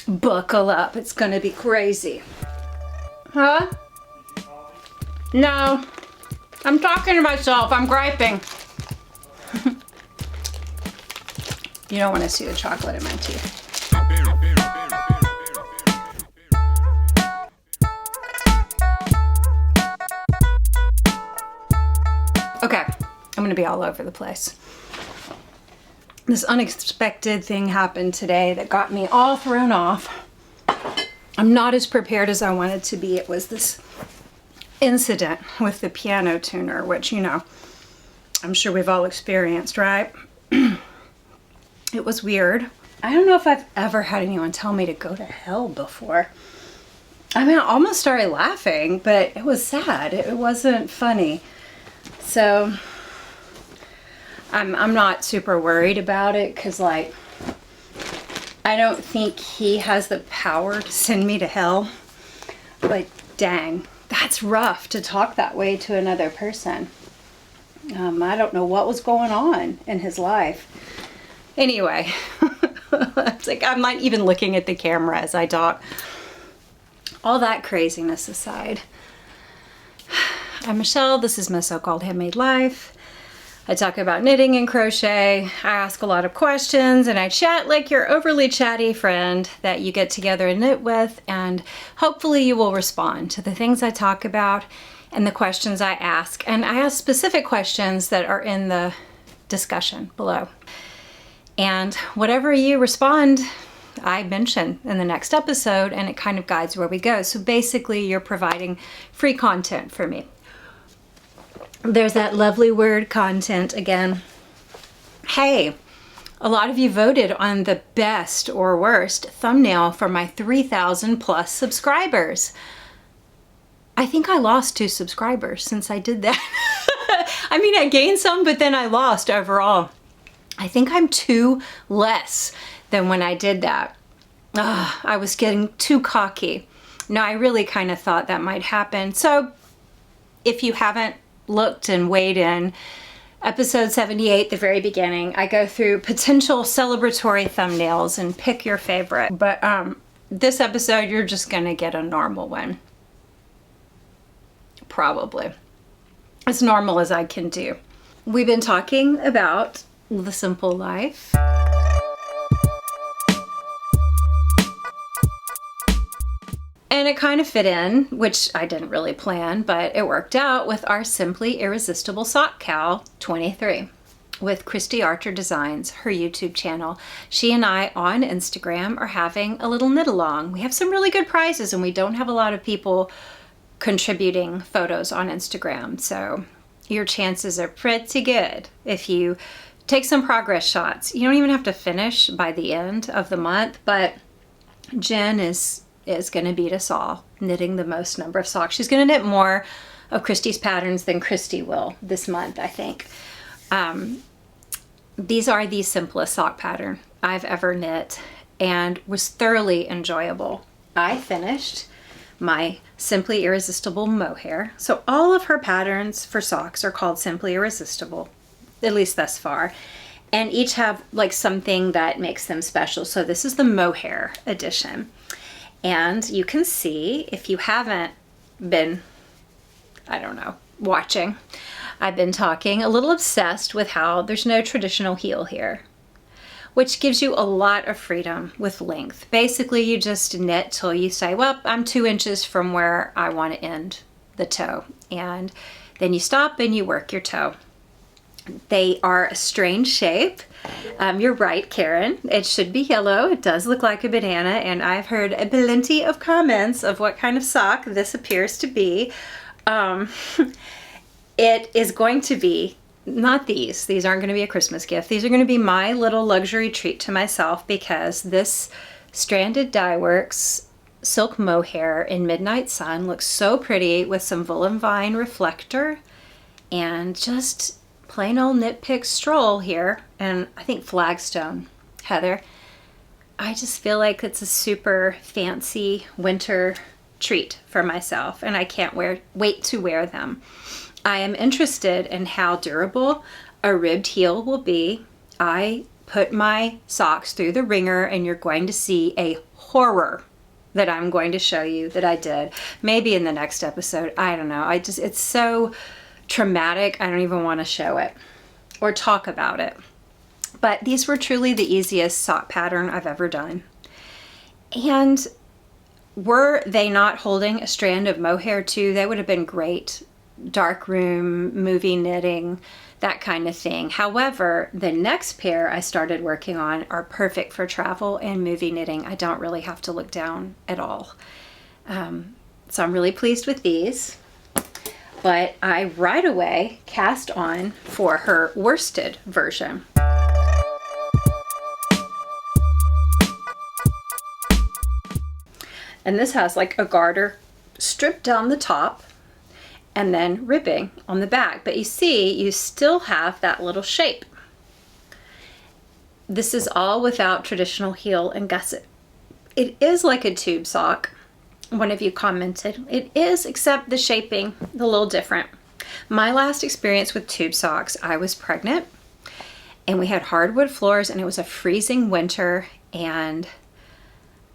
Buckle up, it's gonna be crazy. Huh? No, I'm talking to myself, I'm griping. You don't want to see the chocolate in my teeth. Okay, I'm gonna be all over the place. This unexpected thing happened today that got me all thrown off. I'm not as prepared as I wanted to be. It was this incident with the piano tuner, which, you know, I'm sure we've all experienced, right? It was weird. I don't know if I've ever had anyone tell me to go to hell before. I mean, I almost started laughing, but it was sad. It wasn't funny. So I'm not super worried about it because, like, I don't think he has the power to send me to hell. But dang, that's rough to talk that way to another person. I don't know what was going on in his life. Anyway, it's like I'm not even looking at the camera as I talk. All that craziness aside, I'm Michelle. This is my so-called handmade life. I talk about knitting and crochet. I ask a lot of questions and I chat like your overly chatty friend that you get together and knit with, and hopefully you will respond to the things I talk about and the questions I ask. And I ask specific questions that are in the discussion below. And whatever you respond, I mention in the next episode, and it kind of guides where we go. So basically you're providing free content for me. There's that lovely word content again. Hey, a lot of you voted on the best or worst thumbnail for my 3,000 plus subscribers. I think I lost 2 subscribers since I did that. I mean, I gained some, but then I lost overall. I think I'm 2 less than when I did that. I was getting too cocky. No, I really kind of thought that might happen. So if you haven't looked and weighed in, episode 78, the very beginning, I go through potential celebratory thumbnails and pick your favorite. But this episode, you're just gonna get a normal one. Probably. As normal as I can do. We've been talking about the simple life. And it kind of fit in, which I didn't really plan, but it worked out with our Simply Irresistible Sock Cowl 23 with Christy Archer Designs, her YouTube channel. She and I on Instagram are having a little knit along. We have some really good prizes and we don't have a lot of people contributing photos on Instagram. So your chances are pretty good if you take some progress shots. You don't even have to finish by the end of the month, but Jen is going to beat us all, knitting the most number of socks. She's going to knit more of Christy's patterns than Christy will this month, I think. These are the simplest sock pattern I've ever knit and was thoroughly enjoyable. I finished my Simply Irresistible mohair. So all of her patterns for socks are called Simply Irresistible, at least thus far, and each have like something that makes them special. So this is the mohair edition. And you can see, if you haven't been, I don't know, watching, I've been talking a little obsessed with how there's no traditional heel here, which gives you a lot of freedom with length. Basically, you just knit till you say, well, I'm 2 inches from where I want to end the toe. And then you stop and you work your toe. They are a strange shape. You're right, Karen. It should be yellow. It does look like a banana, and I've heard a plenty of comments of what kind of sock this appears to be. It is going to be, not these. These aren't going to be a Christmas gift. These are going to be my little luxury treat to myself because this Stranded Dye Works silk mohair in Midnight Sun looks so pretty with some Woolen Vine reflector and just plain old Knit Pick Stroll here, and I think Flagstone Heather. I just feel like it's a super fancy winter treat for myself, and I can't wait to wear them. I am interested in how durable a ribbed heel will be. I put my socks through the wringer, and you're going to see a horror that I'm going to show you that I did. Maybe in the next episode. I don't know. It's so traumatic. I don't even want to show it or talk about it. But these were truly the easiest sock pattern I've ever done. And were they not holding a strand of mohair too, they would have been great. Dark room, movie knitting, that kind of thing. However, the next pair I started working on are perfect for travel and movie knitting. I don't really have to look down at all. So I'm really pleased with these. But I right away cast on for her worsted version. And this has like a garter stripped down the top and then ribbing on the back. But you see, you still have that little shape. This is all without traditional heel and gusset. It is like a tube sock. One of you commented. It is, except the shaping, a little different. My last experience with tube socks, I was pregnant and we had hardwood floors and it was a freezing winter, and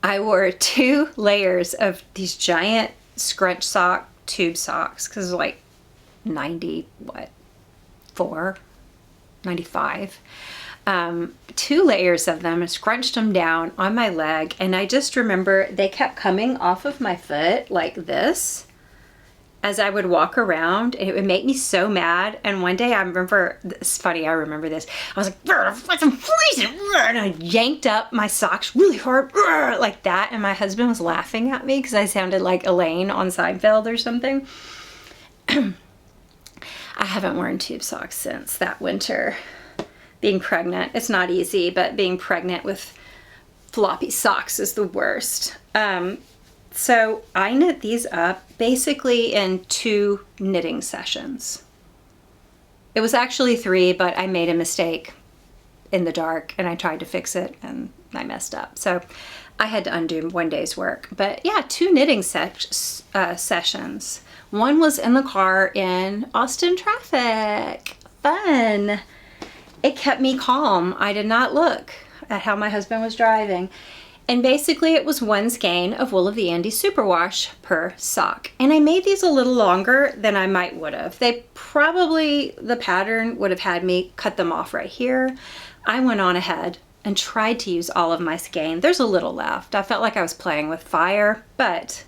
I wore 2 layers of these giant scrunch sock tube socks because it was like 95. 2 layers of them and scrunched them down on my leg, and I just remember they kept coming off of my foot like this as I would walk around, and it would make me so mad. And one day I remember, it's funny, I remember this, I was like, I'm freezing, and I yanked up my socks really hard like that, and my husband was laughing at me because I sounded like Elaine on Seinfeld or something. I haven't worn tube socks since that winter. Being pregnant, it's not easy, but being pregnant with floppy socks is the worst. So I knit these up basically in 2 knitting sessions. It was actually 3, but I made a mistake in the dark and I tried to fix it and I messed up. So I had to undo one day's work. But yeah, 2 knitting sessions. One was in the car in Austin traffic. Fun. It kept me calm. I did not look at how my husband was driving. And basically it was 1 skein of Wool of the Andes Superwash per sock. And I made these a little longer than I might would have. They probably, the pattern would have had me cut them off right here. I went on ahead and tried to use all of my skein. There's a little left. I felt like I was playing with fire, but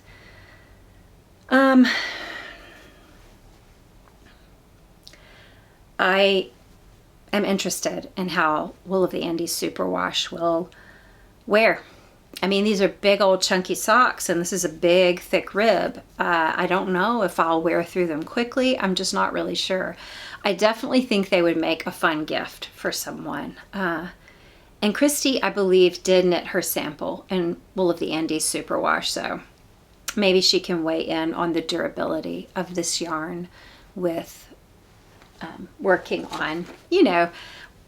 I am interested in how Wool of the Andes Superwash will wear. I mean, these are big old chunky socks and this is a big thick rib. I don't know if I'll wear through them quickly. I'm just not really sure. I definitely think they would make a fun gift for someone. And Christy, I believe, did knit her sample in Wool of the Andes Superwash, so maybe she can weigh in on the durability of this yarn with working on, you know,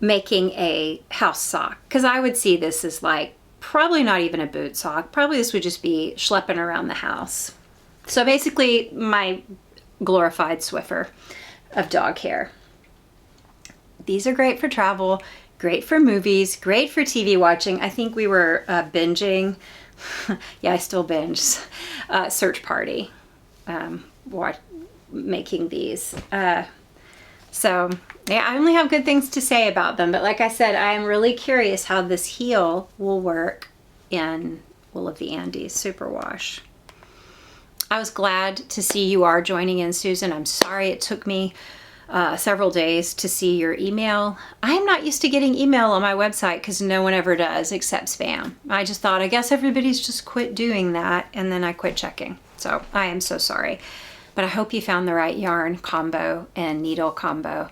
making a house sock. Because I would see this as like probably not even a boot sock. Probably this would just be schlepping around the house. So basically my glorified Swiffer of dog hair. These are great for travel, great for movies, great for TV watching. I think we were binging. Yeah, I still binge. Search Party. Making these. So yeah, I only have good things to say about them, but like I said, I am really curious how this heel will work in Wool of the Andes Superwash. I was glad to see you are joining in, Susan. I'm sorry it took me several days to see your email. I'm not used to getting email on my website because no one ever does except spam. I just thought, I guess everybody's just quit doing that, and then I quit checking. So I am so sorry. But I hope you found the right yarn combo and needle combo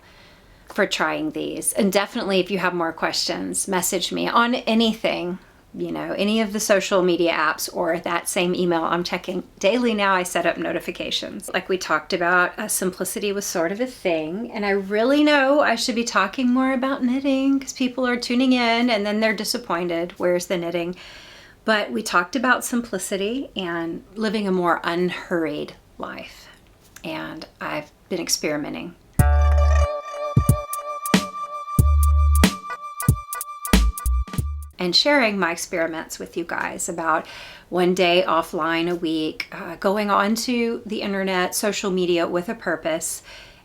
for trying these. And definitely, if you have more questions, message me on anything, you know, any of the social media apps or that same email I'm checking daily now. I set up notifications. Like we talked about, simplicity was sort of a thing. And I really know I should be talking more about knitting because people are tuning in and then they're disappointed. Where's the knitting? But we talked about simplicity and living a more unhurried life. And I've been experimenting. and sharing my experiments with you guys about one day offline a week, going onto the internet, social media with a purpose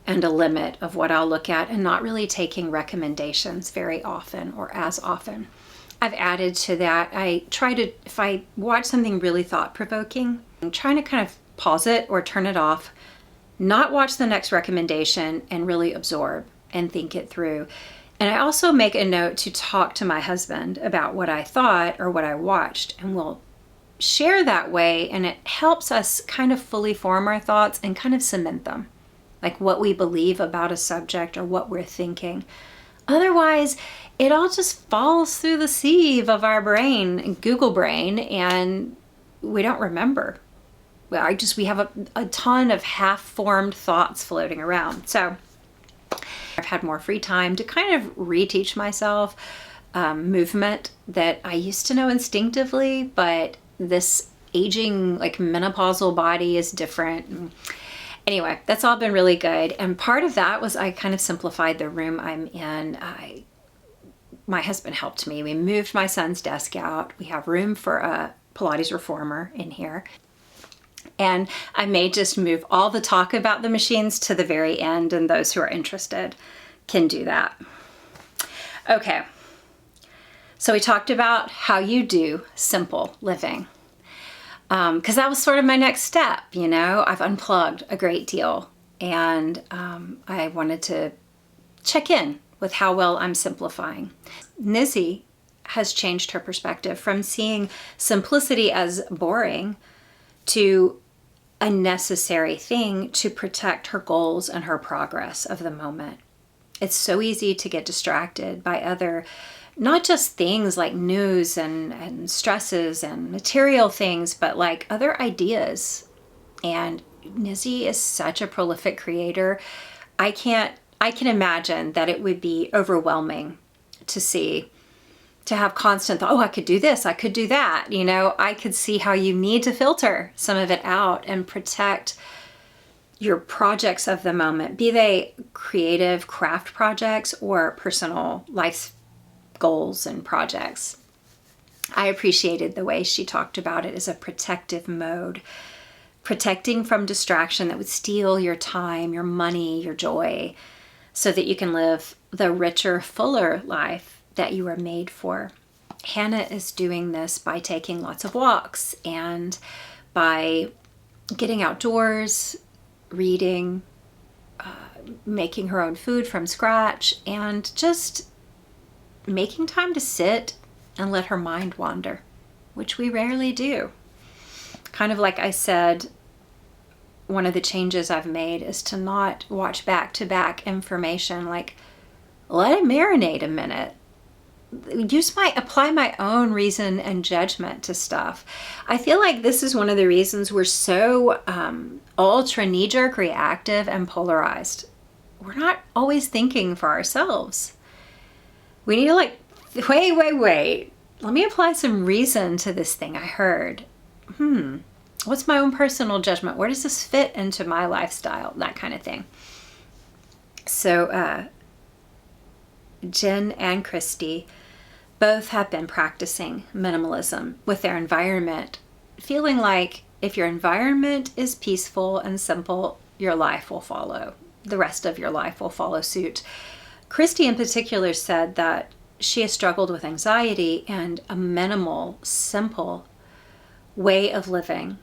and a limit of what I'll look at, and not really taking recommendations very often or as often. I've added to that, I try to, if I watch something really thought-provoking, I'm trying to kind of pause it or turn it off, not watch the next recommendation, and really absorb and think it through. And I also make a note to talk to my husband about what I thought or what I watched, and we'll share that way, and it helps us kind of fully form our thoughts and kind of cement them, like what we believe about a subject or what we're thinking. Otherwise, it all just falls through the sieve of our brain, Google brain, and we don't remember. We have a ton of half-formed thoughts floating around. So I've had more free time to kind of reteach myself movement that I used to know instinctively, but this aging, like menopausal body is different. Anyway, that's all been really good. And part of that was I kind of simplified the room I'm in. My husband helped me. We moved my son's desk out. We have room for a Pilates reformer in here. And I may just move all the talk about the machines to the very end, and those who are interested can do that. Okay, so we talked about how you do simple living. Because that was sort of my next step, you know. I've unplugged a great deal, and I wanted to check in with how well I'm simplifying. Nizzy has changed her perspective from seeing simplicity as boring to a necessary thing to protect her goals and her progress of the moment. It's so easy to get distracted by other, not just things like news and stresses and material things, but like other ideas. And Nizzy is such a prolific creator. I can imagine that it would be overwhelming to have constant thought, oh, I could do this, I could do that. You know, I could see how you need to filter some of it out and protect your projects of the moment, be they creative craft projects or personal life goals and projects. I appreciated the way she talked about it as a protective mode, protecting from distraction that would steal your time, your money, your joy, so that you can live the richer, fuller life that you were made for. Hannah is doing this by taking lots of walks and by getting outdoors, reading, making her own food from scratch, and just making time to sit and let her mind wander, which we rarely do. Kind of like I said, one of the changes I've made is to not watch back-to-back information, like let it marinate a minute. Apply my own reason and judgment to stuff. I feel like this is one of the reasons we're so ultra knee-jerk reactive and polarized. We're not always thinking for ourselves. We need to wait. Let me apply some reason to this thing I heard. What's my own personal judgment? Where does this fit into my lifestyle? That kind of thing. So Jen and Christy both have been practicing minimalism with their environment, feeling like if your environment is peaceful and simple, your life will follow. The rest of your life will follow suit. Christy in particular said that she has struggled with anxiety, and a minimal, simple way of living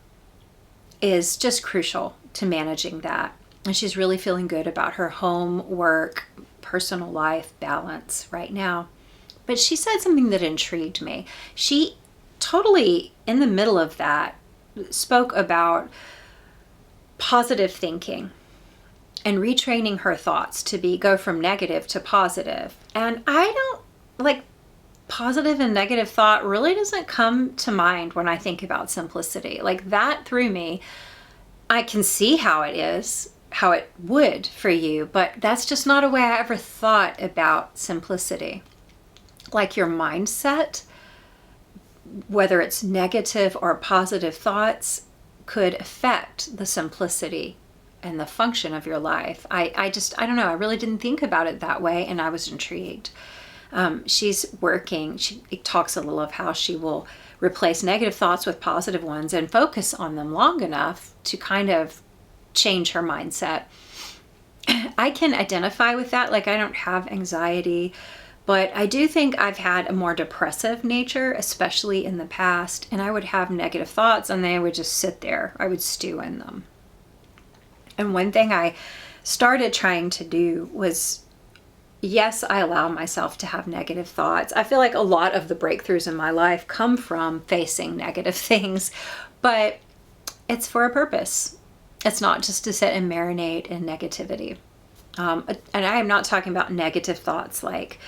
is just crucial to managing that. And she's really feeling good about her home, work, personal life balance right now. But she said something that intrigued me. She totally, in the middle of that, spoke about positive thinking and retraining her thoughts to go from negative to positive. And I don't, like, positive and negative thought really doesn't come to mind when I think about simplicity. Like, that threw me. I can see how it is, how it would for you, but that's just not a way I ever thought about simplicity. Like, your mindset, whether it's negative or positive thoughts, could affect the simplicity and the function of your life. I don't know, I really didn't think about it that way, and I was intrigued. She's working. She talks a little of how she will replace negative thoughts with positive ones and focus on them long enough to kind of change her mindset. I can identify with that. Like, I don't have anxiety, but I do think I've had a more depressive nature, especially in the past. And I would have negative thoughts and they would just sit there. I would stew in them. And one thing I started trying to do was, yes, I allow myself to have negative thoughts. I feel like a lot of the breakthroughs in my life come from facing negative things, but it's for a purpose. It's not just to sit and marinate in negativity. And I am not talking about negative thoughts like,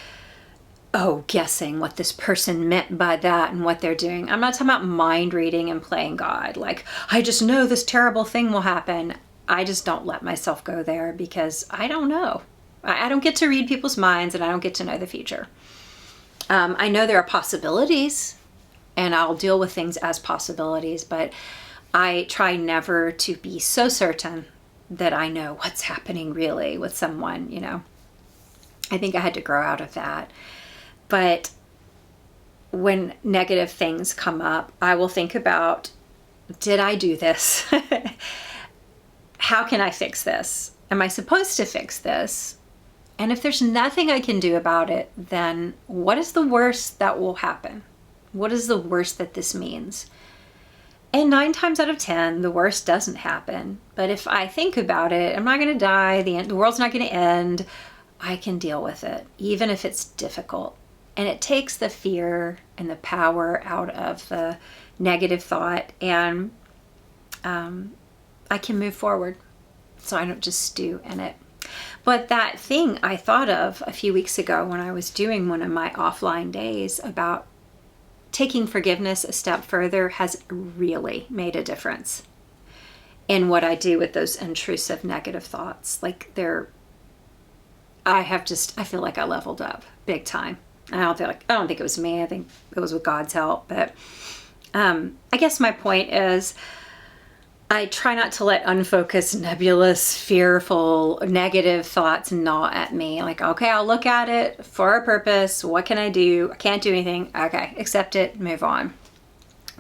oh, guessing what this person meant by that and what they're doing. I'm not talking about mind reading and playing God. Like, I just know this terrible thing will happen. I just don't let myself go there because I don't know. I don't get to read people's minds and I don't get to know the future. I know there are possibilities and I'll deal with things as possibilities, but I try never to be so certain that I know what's happening really with someone, you know. I think I had to grow out of that. But when negative things come up, I will think about, did I do this? How can I fix this? Am I supposed to fix this? And if there's nothing I can do about it, then what is the worst that will happen? What is the worst that this means? And 9 times out of 10, the worst doesn't happen. But if I think about it, I'm not going to die. The world's not going to end. I can deal with it, even if it's difficult. And it takes the fear and the power out of the negative thought. And I can move forward so I don't just stew in it. But that thing I thought of a few weeks ago when I was doing one of my offline days about taking forgiveness a step further has really made a difference in what I do with those intrusive negative thoughts. Like I feel like I leveled up big time. I don't think it was me. I think it was with God's help. But I guess my point is, I try not to let unfocused, nebulous, fearful, negative thoughts gnaw at me. Like, okay, I'll look at it for a purpose. What can I do? I can't do anything. Okay, accept it, move on.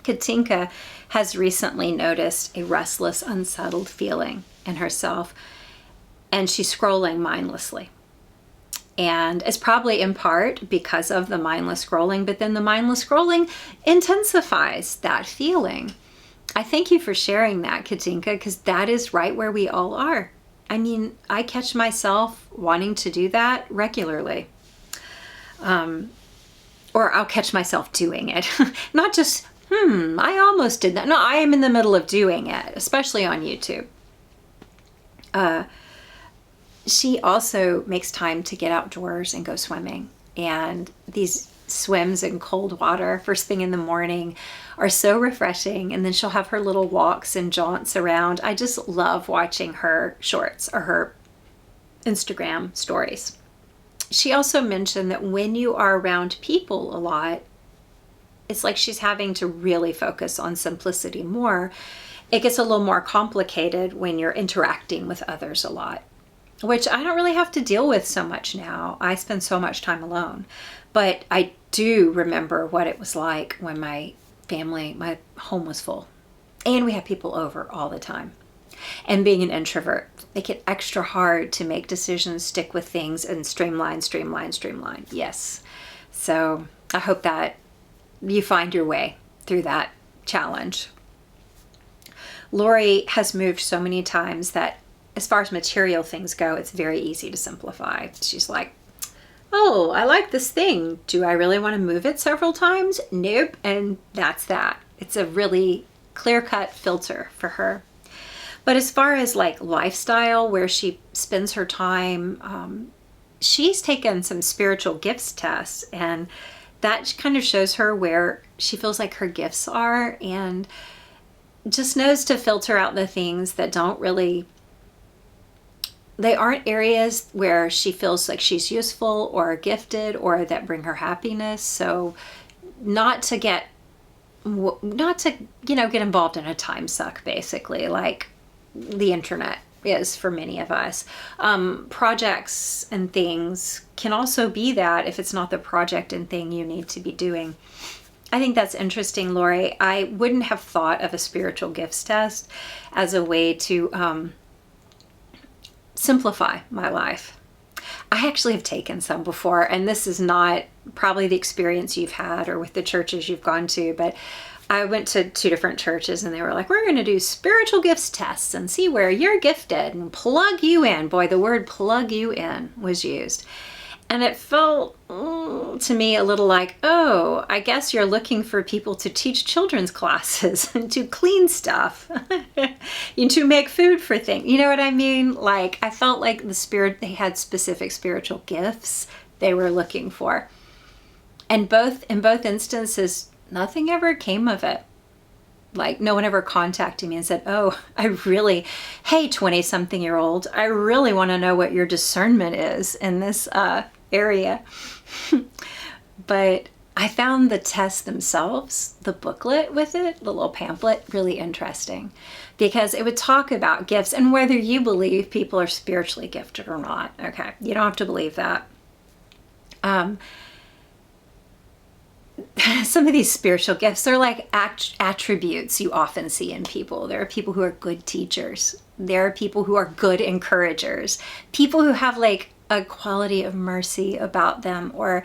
Katinka has recently noticed a restless, unsettled feeling in herself, and she's scrolling mindlessly. And it's probably in part because of the mindless scrolling, but then the mindless scrolling intensifies that feeling. I thank you for sharing that, Katinka, because that is right where we all are. I mean, I catch myself wanting to do that regularly. Or I'll catch myself doing it. Not just, I almost did that. No, I am in the middle of doing it, especially on YouTube. She also makes time to get outdoors and go swimming. And these swims in cold water first thing in the morning are so refreshing. And then she'll have her little walks and jaunts around. I just love watching her shorts or her Instagram stories. She also mentioned that when you are around people a lot, it's like she's having to really focus on simplicity more. It gets a little more complicated when you're interacting with others a lot, which I don't really have to deal with so much now. I spend so much time alone. But I do remember what it was like when my home was full. And we had people over all the time. And being an introvert, make it extra hard to make decisions, stick with things, and streamline. Yes. So I hope that you find your way through that challenge. Lori has moved so many times that as far as material things go, it's very easy to simplify. She's like, oh, I like this thing. Do I really want to move it several times? Nope. And that's that. It's a really clear-cut filter for her. But as far as like lifestyle, where she spends her time, she's taken some spiritual gifts tests, and that kind of shows her where she feels like her gifts are, and just knows to filter out the things that they aren't areas where she feels like she's useful or gifted or that bring her happiness. So not to get involved in a time suck, basically, like the internet. is for many of us. Projects and things can also be that if it's not the project and thing you need to be doing. I think that's interesting, Lori. I wouldn't have thought of a spiritual gifts test as a way to simplify my life. I actually have taken some before, and this is not probably the experience you've had or with the churches you've gone to, but I went to 2 different churches and they were like, we're going to do spiritual gifts tests and see where you're gifted and plug you in. Boy, the word plug you in was used. And it felt to me a little like, oh, I guess you're looking for people to teach children's classes and to clean stuff and to make food for things. You know what I mean? Like, I felt like they had specific spiritual gifts they were looking for. And in both instances, nothing ever came of it. Like, no one ever contacted me and said, oh, hey, 20-something-year-old, I really want to know what your discernment is in this area. But I found the tests themselves, the booklet with it, the little pamphlet, really interesting, because it would talk about gifts and whether you believe people are spiritually gifted or not. Okay, you don't have to believe that. Some of these spiritual gifts are like attributes you often see in people. There are people who are good teachers. There are people who are good encouragers. People who have like a quality of mercy about them, or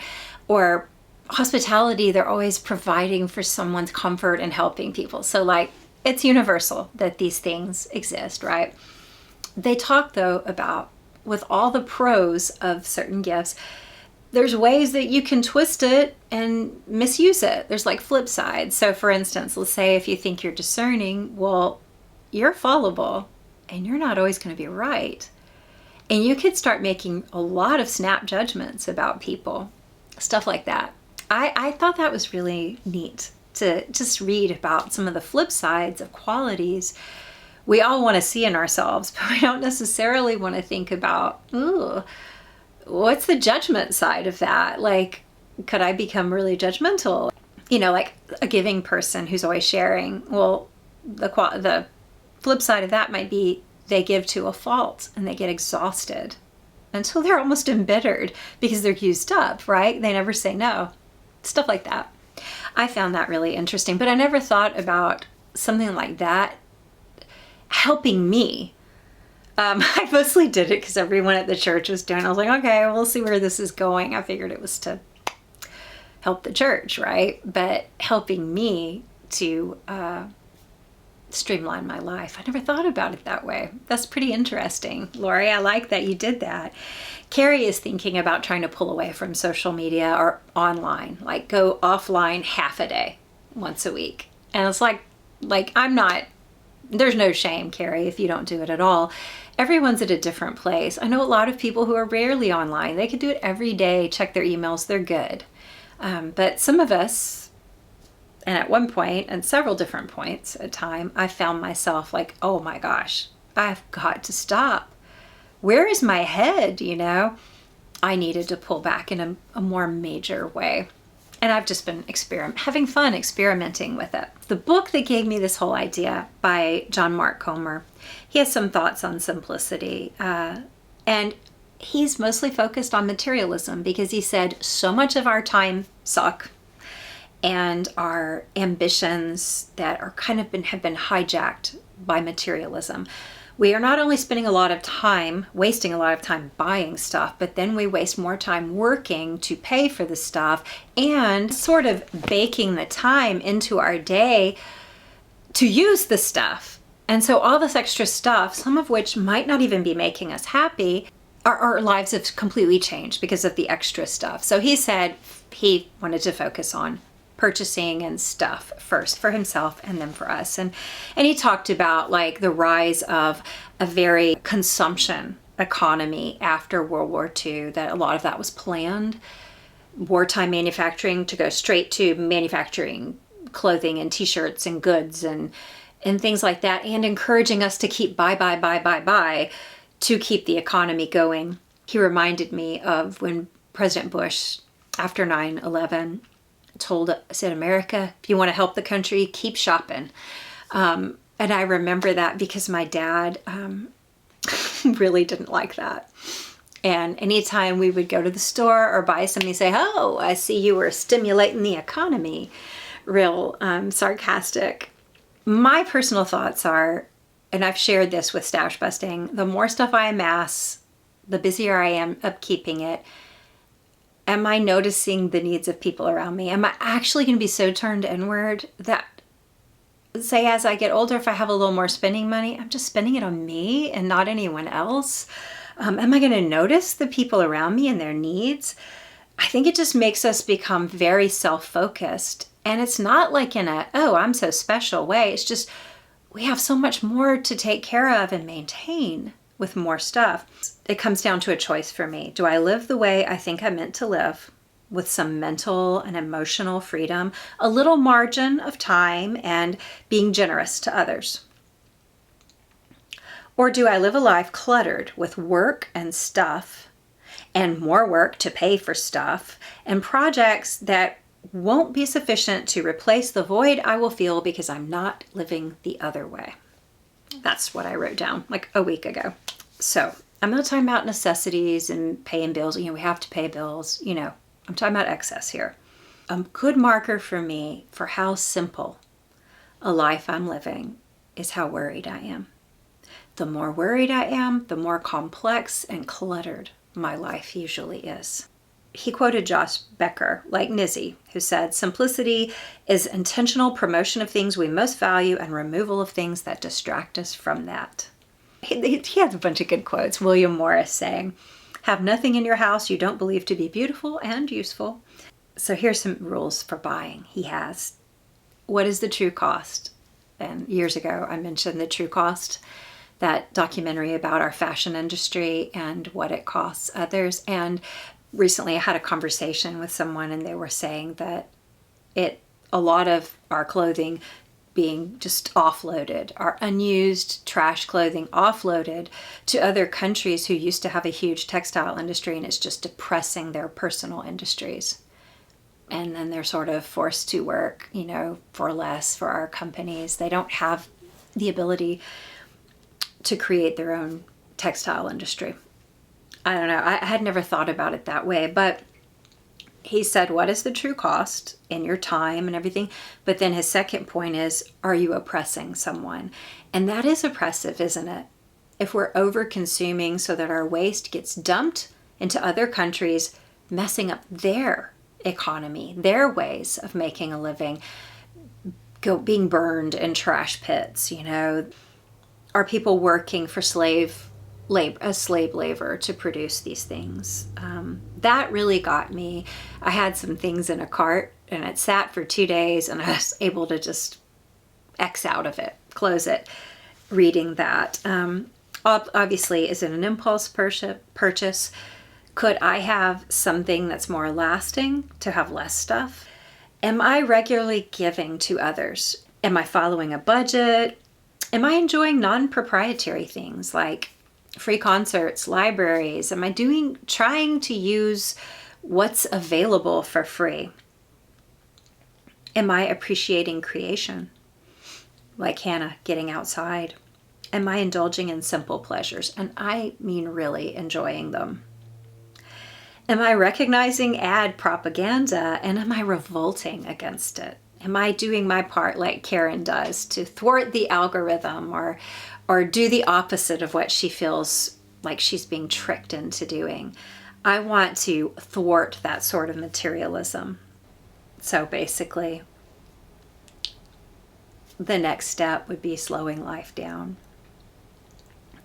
hospitality. They're always providing for someone's comfort and helping people. So like, it's universal that these things exist, right? They talk though about, with all the pros of certain gifts, there's ways that you can twist it and misuse it. There's like flip sides. So for instance, let's say if you think you're discerning, well, you're fallible and you're not always going to be right. And you could start making a lot of snap judgments about people, stuff like that. I thought that was really neat to just read about some of the flip sides of qualities we all want to see in ourselves, but we don't necessarily want to think about, ooh, what's the judgment side of that? Like, could I become really judgmental? You know, like a giving person who's always sharing. Well, the flip side of that might be they give to a fault and they get exhausted until they're almost embittered because they're used up, right? They never say no. Stuff like that. I found that really interesting, but I never thought about something like that helping me. I mostly did it because everyone at the church was doing it. I was like, okay, we'll see where this is going. I figured it was to help the church, right? But helping me to streamline my life. I never thought about it that way. That's pretty interesting, Lori. I like that you did that. Carrie is thinking about trying to pull away from social media or online, like go offline half a day, once a week. And it's like there's no shame, Carrie, if you don't do it at all. Everyone's at a different place. I know a lot of people who are rarely online. They could do it every day, check their emails, they're good. But some of us, and at one point, and several different points at time, I found myself like, oh my gosh, I've got to stop. Where is my head, you know? I needed to pull back in a more major way. And I've just been having fun experimenting with it. The book that gave me this whole idea by John Mark Comer, he has some thoughts on simplicity. And he's mostly focused on materialism because he said so much of our time suck. And our ambitions that are have been hijacked by materialism. We are not only wasting a lot of time buying stuff, but then we waste more time working to pay for the stuff and sort of baking the time into our day to use the stuff. And so all this extra stuff, some of which might not even be making us happy, our lives have completely changed because of the extra stuff. So he said he wanted to focus on purchasing and stuff first for himself and then for us. And he talked about like the rise of a very consumption economy after World War II, that a lot of that was planned. Wartime manufacturing to go straight to manufacturing clothing and t-shirts and goods and things like that, and encouraging us to keep buy to keep the economy going. He reminded me of when President Bush, after 9/11, said, America, if you want to help the country, keep shopping. And I remember that because my dad, really didn't like that. And anytime we would go to the store or buy something, say, oh, I see you were stimulating the economy. Real sarcastic. My personal thoughts are, and I've shared this with stash busting, the more stuff I amass, the busier I am upkeeping it. Am I noticing the needs of people around me? Am I actually going to be so turned inward that, say, as I get older, if I have a little more spending money, I'm just spending it on me and not anyone else? Am I going to notice the people around me and their needs? I think it just makes us become very self-focused. And it's not like in a, oh, I'm so special way. It's just we have so much more to take care of and maintain with more stuff. It comes down to a choice for me. Do I live the way I think I'm meant to live with some mental and emotional freedom, a little margin of time, and being generous to others? Or do I live a life cluttered with work and stuff and more work to pay for stuff and projects that won't be sufficient to replace the void I will feel because I'm not living the other way? That's what I wrote down like a week ago. So I'm not talking about necessities and paying bills. We have to pay bills. I'm talking about excess here. A good marker for me for how simple a life I'm living is how worried I am. The more worried I am, the more complex and cluttered my life usually is. He quoted Josh Becker, like Nizzy, who said, simplicity is intentional promotion of things we most value and removal of things that distract us from that. He has a bunch of good quotes. William Morris saying, have nothing in your house you don't believe to be beautiful and useful. So here's some rules for buying. He has, what is the true cost? And years ago, I mentioned The True Cost, that documentary about our fashion industry and what it costs others. And recently I had a conversation with someone and they were saying that a lot of our clothing being just offloaded, our unused trash clothing offloaded to other countries who used to have a huge textile industry, and it's just depressing their personal industries. And then they're sort of forced to work, for less for our companies. They don't have the ability to create their own textile industry. I don't know. I had never thought about it that way, but he said, what is the true cost in your time and everything? But then his second point is, are you oppressing someone? And that is oppressive, isn't it? If we're over consuming so that our waste gets dumped into other countries, messing up their economy, their ways of making a living, being burned in trash pits, Are people working for slave labor to produce these things? That really got me. I had some things in a cart and it sat for 2 days and I was able to just X out of it, close it, reading that. Obviously, is it an impulse purchase? Could I have something that's more lasting to have less stuff? Am I regularly giving to others? Am I following a budget? Am I enjoying non-proprietary things like free concerts, libraries? Am I trying to use what's available for free? Am I appreciating creation? Like Hannah, getting outside? Am I indulging in simple pleasures? And I mean really enjoying them. Am I recognizing ad propaganda and am I revolting against it? Am I doing my part like Karen does to thwart the algorithm or do the opposite of what she feels like she's being tricked into doing? I want to thwart that sort of materialism. So basically, the next step would be slowing life down.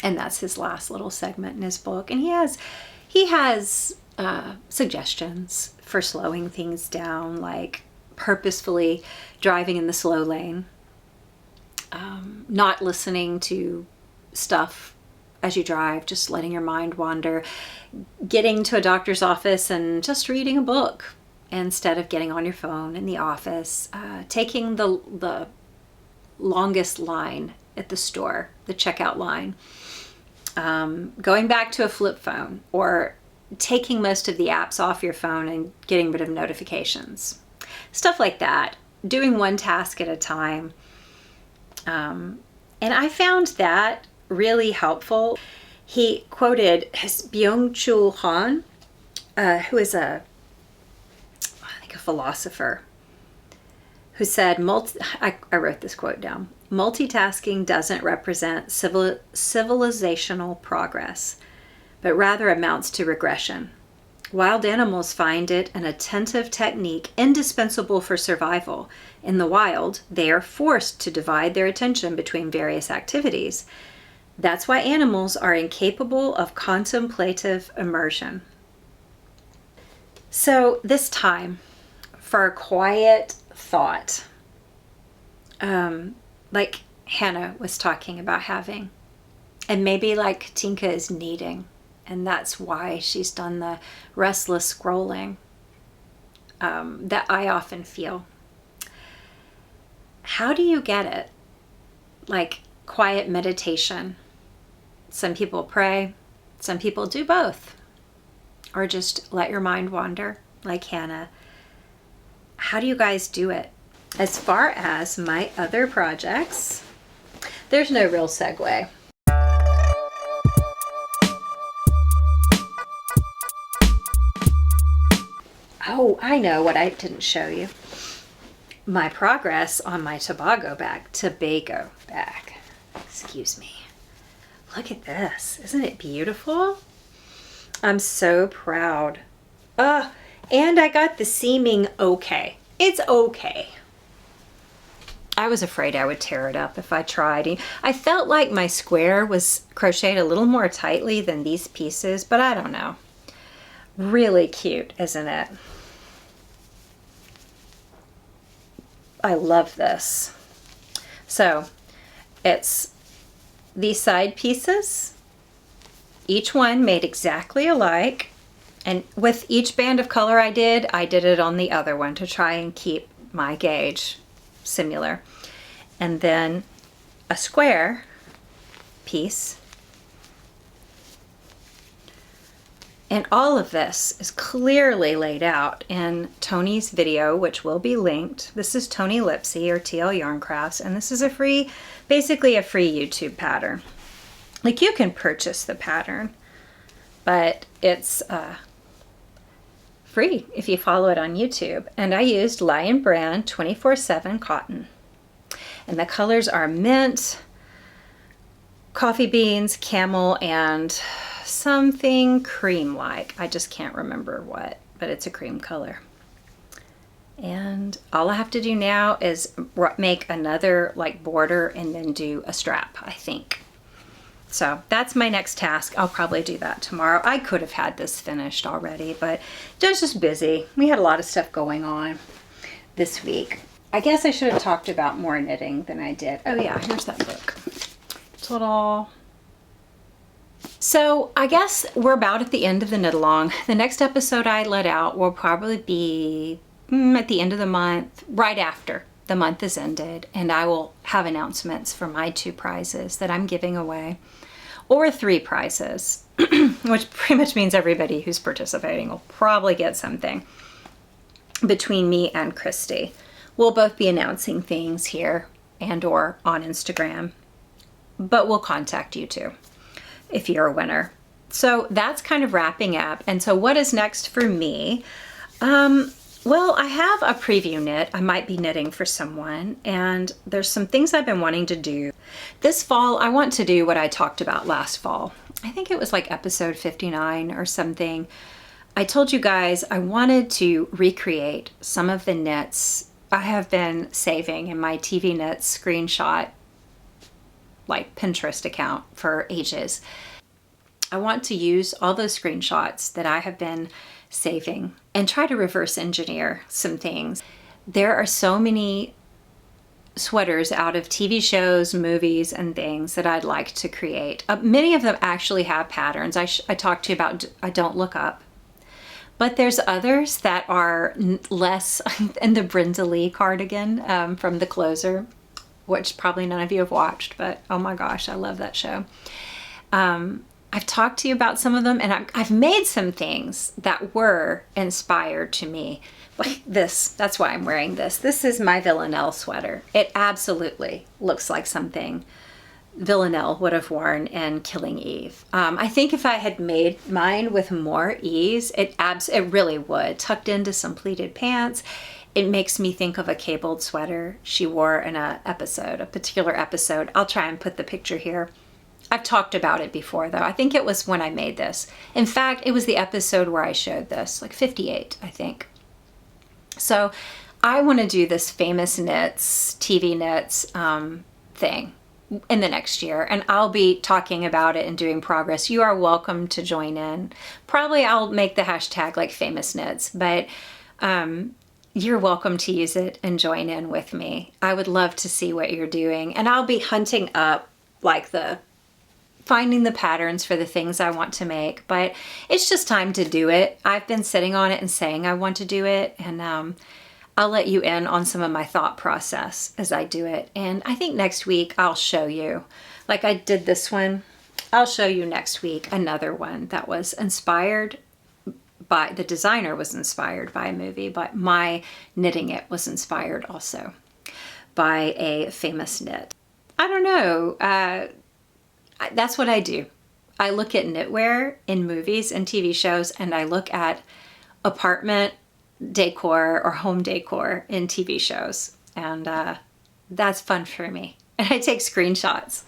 And that's his last little segment in his book. And he has suggestions for slowing things down, like purposefully driving in the slow lane, not listening to stuff as you drive, just letting your mind wander, getting to a doctor's office and just reading a book instead of getting on your phone in the office, taking the longest line at the store, the checkout line, going back to a flip phone, or taking most of the apps off your phone and getting rid of notifications. Stuff like that. Doing one task at a time. And I found that really helpful. he quoted Byung-Chul Han, who is I think a philosopher, who said, I wrote this quote down, multitasking doesn't represent civilizational progress, but rather amounts to regression. Wild animals find it an attentive technique indispensable for survival. In the wild, they are forced to divide their attention between various activities. That's why animals are incapable of contemplative immersion. So this time for a quiet thought, like Hannah was talking about having, and maybe like Tinka is needing, and that's why she's done the restless scrolling that I often feel. How do you get it? Like quiet meditation. Some people pray, some people do both, or just let your mind wander like Hannah. How do you guys do it? As far as my other projects, there's no real segue. Oh, I know what I didn't show you. My progress on my Tobago bag. Excuse me. Look at this. Isn't it beautiful? I'm so proud. And I got the seaming okay. It's okay. I was afraid I would tear it up if I tried. I felt like my square was crocheted a little more tightly than these pieces, but I don't know. Really cute, isn't it? I love this. So it's these side pieces, each one made exactly alike. And with each band of color I did it on the other one to try and keep my gauge similar. And then a square piece. And all of this is clearly laid out in Tony's video, which will be linked. This is Tony Lipsy or TL Yarn Crafts, and this is basically a free YouTube pattern. Like you can purchase the pattern, but it's free if you follow it on YouTube. And I used Lion Brand 24/7 cotton. And the colors are mint, coffee beans, camel, and something cream-like. I just can't remember what, but it's a cream color. And all I have to do now is make another like border and then do a strap, I think. So that's my next task. I'll probably do that tomorrow. I could have had this finished already, but I was just busy. We had a lot of stuff going on this week. I guess I should have talked about more knitting than I did. Oh yeah, here's that book. Ta-da! So I guess we're about at the end of the knit along. The next episode I let out will probably be at the end of the month, right after the month is ended, and I will have announcements for my 2 prizes that I'm giving away, or 3 prizes, which pretty much means everybody who's participating will probably get something between me and Christy. We'll both be announcing things here and or on Instagram, but we'll contact you too if you're a winner. So that's kind of wrapping up. And so what is next for me? Well, I have a preview knit. I might be knitting for someone, and there's some things I've been wanting to do. This fall, I want to do what I talked about last fall. I think it was like episode 59 or something. I told you guys I wanted to recreate some of the knits I have been saving in my TV Knits screenshot, like Pinterest account for ages. I want to use all those screenshots that I have been saving and try to reverse engineer some things. There are so many sweaters out of TV shows, movies, and things that I'd like to create. Many of them actually have patterns. I talked to you about I Don't Look Up. But there's others that are less, and the Brenda Lee cardigan from The Closer, which probably none of you have watched, but oh my gosh, I love that show. I've talked to you about some of them, and I've made some things that were inspired to me. Like this, that's why I'm wearing this. This is my Villanelle sweater. It absolutely looks like something Villanelle would have worn in Killing Eve. I think if I had made mine with more ease, it really would. Tucked into some pleated pants. It makes me think of a cabled sweater she wore in a particular episode. I'll try and put the picture here. I've talked about it before though. I think it was when I made this. In fact, it was the episode where I showed this, like 58, I think. So I want to do this famous knits, TV knits thing in the next year, and I'll be talking about it and doing progress. You are welcome to join in. Probably I'll make the hashtag like famous knits, but you're welcome to use it and join in with me. I would love to see what you're doing, and I'll be hunting up like finding the patterns for the things I want to make, but it's just time to do it. I've been sitting on it and saying I want to do it, and I'll let you in on some of my thought process as I do it. And I think next week I'll show you, like I did this one, I'll show you next week another one that was inspired by, the designer was inspired by a movie, but my knitting it was inspired also by a famous knit. I don't know, that's what I do. I look at knitwear in movies and TV shows, and I look at apartment decor or home decor in TV shows, and that's fun for me. And I take screenshots.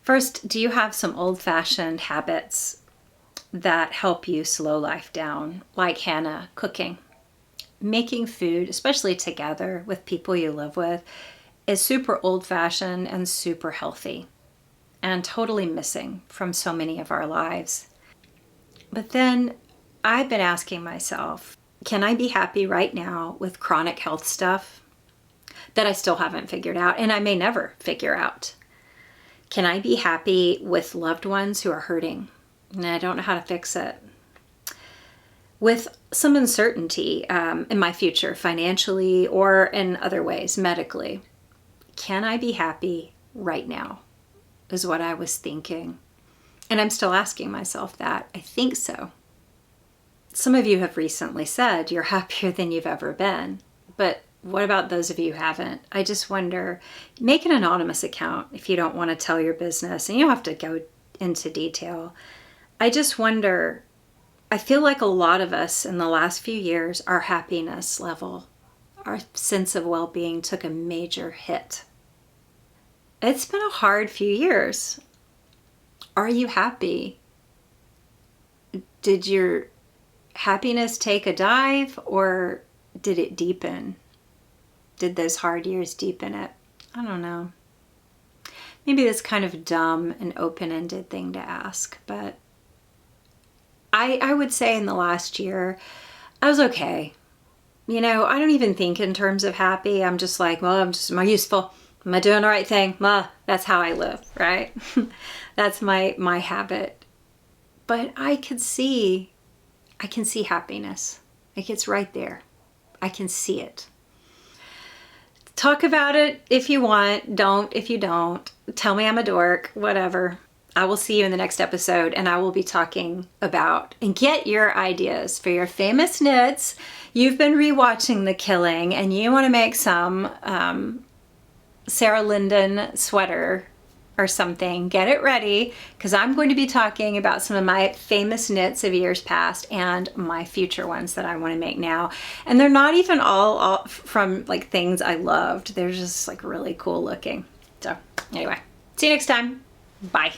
First, do you have some old-fashioned habits that help you slow life down, like Hannah, cooking? Making food, especially together with people you live with, is super old-fashioned and super healthy, and totally missing from so many of our lives. But then I've been asking myself, can I be happy right now with chronic health stuff that I still haven't figured out and I may never figure out? Can I be happy with loved ones who are hurting and I don't know how to fix it? With some uncertainty in my future, financially or in other ways, medically, can I be happy right now? Is what I was thinking. And I'm still asking myself that. I think so. Some of you have recently said you're happier than you've ever been. But what about those of you who haven't? I just wonder, make an anonymous account if you don't want to tell your business, and you don't have to go into detail. I just wonder, I feel like a lot of us in the last few years, our happiness level, our sense of well-being took a major hit. It's been a hard few years. Are you happy? Did your happiness take a dive, or did it deepen? Did those hard years deepen it? I don't know. Maybe that's kind of a dumb and open-ended thing to ask, but I would say in the last year, I was okay. You know, I don't even think in terms of happy. I'm just like, well, am I useful? Am I doing the right thing? Well, that's how I live, right? That's my habit. But I can see happiness. Like, it's right there. I can see it. Talk about it if you want. Don't if you don't. Tell me I'm a dork, whatever. I will see you in the next episode, and I will be talking about and get your ideas for your famous knits. You've been rewatching The Killing and you want to make some Sarah Linden sweater or something. Get it ready, because I'm going to be talking about some of my famous knits of years past and my future ones that I want to make now. And they're not even all from like things I loved. They're just like really cool looking. So anyway, see you next time. Bye.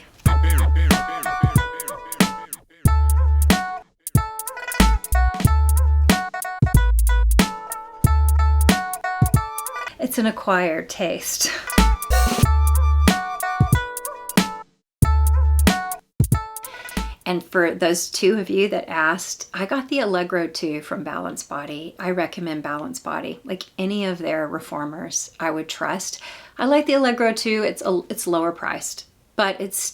It's an acquired taste. And for those two of you that asked, I got the Allegro 2 from Balance Body. I recommend Balance Body. Like any of their reformers, I would trust. I like the Allegro 2. It's lower priced, but it's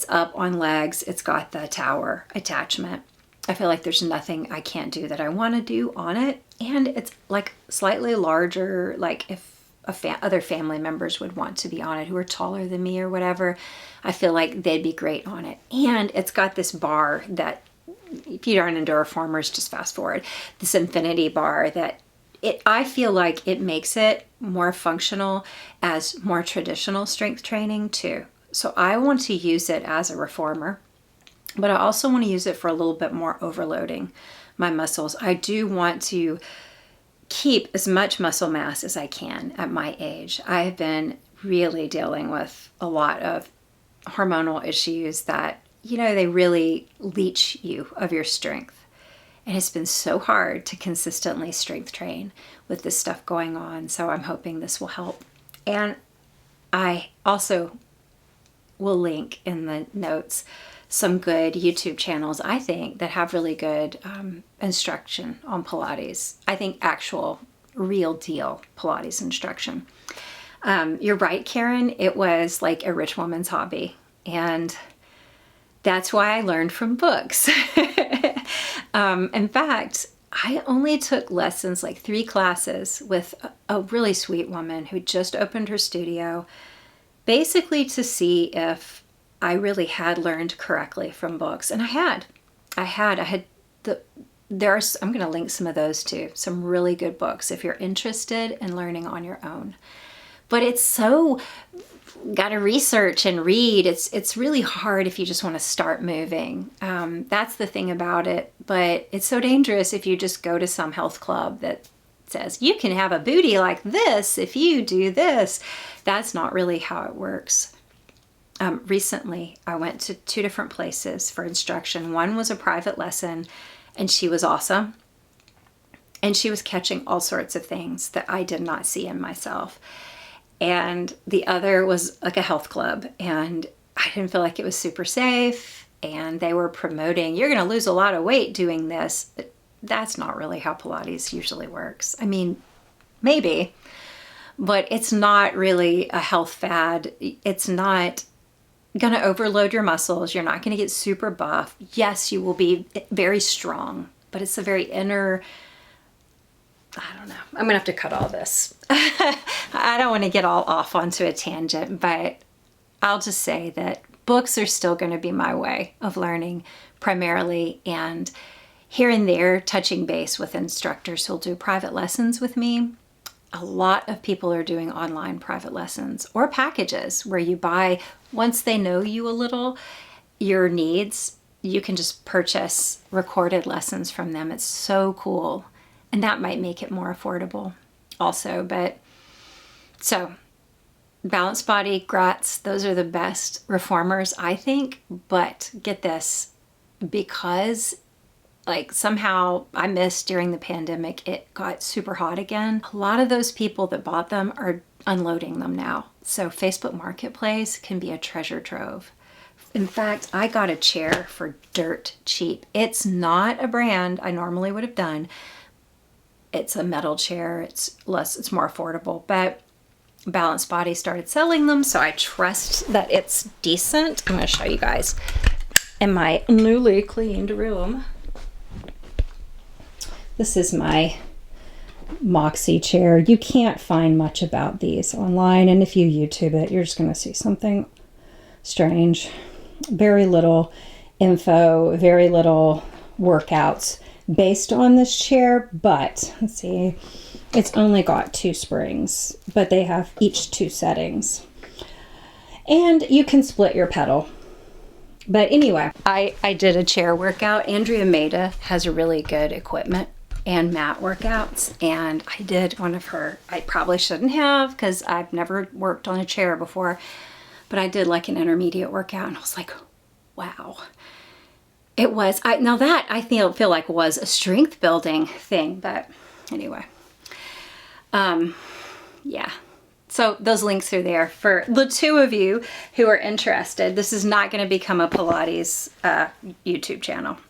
up on legs. It's got the tower attachment. I feel like there's nothing I can't do that I want to do on it. And it's like slightly larger, like if other family members would want to be on it who are taller than me or whatever, I feel like they'd be great on it. And it's got this bar that if you aren't into reformers, just fast forward. This infinity bar that I feel like it makes it more functional as more traditional strength training too. So I want to use it as a reformer, but I also want to use it for a little bit more overloading my muscles. I do want to keep as much muscle mass as I can at my age. I have been really dealing with a lot of hormonal issues that, you know, they really leach you of your strength. And it's been so hard to consistently strength train with this stuff going on. So I'm hoping this will help. And I also will link in the notes some good YouTube channels, I think, that have really good instruction on Pilates. I think actual, real deal Pilates instruction. You're right, Karen. It was like a rich woman's hobby. And that's why I learned from books. In fact, I only took lessons, like 3 classes, with a really sweet woman who just opened her studio, basically to see if I really had learned correctly from books. And I had I'm going to link some of those too, some really good books if you're interested in learning on your own. But it's so, got to research and read. It's really hard if you just want to start moving. That's the thing about it. But it's so dangerous if you just go to some health club that says, you can have a booty like this if you do this. That's not really how it works. Recently, I went to 2 different places for instruction. One was a private lesson, and she was awesome. And she was catching all sorts of things that I did not see in myself. And the other was like a health club, and I didn't feel like it was super safe. And they were promoting, you're going to lose a lot of weight doing this. But that's not really how Pilates usually works. I mean, maybe, but it's not really a health fad. It's not going to overload your muscles. You're not going to get super buff. Yes, you will be very strong, but it's a very inner, I don't know. I'm going to have to cut all this. I don't want to get all off onto a tangent, but I'll just say that books are still going to be my way of learning primarily, and here and there touching base with instructors who'll do private lessons with me. A lot of people are doing online private lessons or packages where you buy, once they know you a little, your needs, you can just purchase recorded lessons from them. It's so cool. And that might make it more affordable also. But so Balanced Body, Gratz, those are the best reformers, I think. But get this, because like somehow I missed during the pandemic, it got super hot again. A lot of those people that bought them are unloading them now. So Facebook Marketplace can be a treasure trove. In fact, I got a chair for dirt cheap. It's not a brand I normally would have done. It's a metal chair. It's more affordable, but Balanced Body started selling them. So I trust that it's decent. I'm going to show you guys in my newly cleaned room. This is my Moxie chair. You can't find much about these online, and if you YouTube it, you're just going to see something strange. Very little info, very little workouts based on this chair, but let's see, it's only got 2 springs, but they have each 2 settings. And you can split your pedal. But anyway, I did a chair workout. Andrea Maida has a really good equipment and mat workouts, and I did one of her. I probably shouldn't have because I've never worked on a chair before, but I did like an intermediate workout, and I was like, wow. It was, now that I feel like was a strength building thing, but anyway, yeah. So those links are there for the 2 of you who are interested. This is not going to become a Pilates YouTube channel.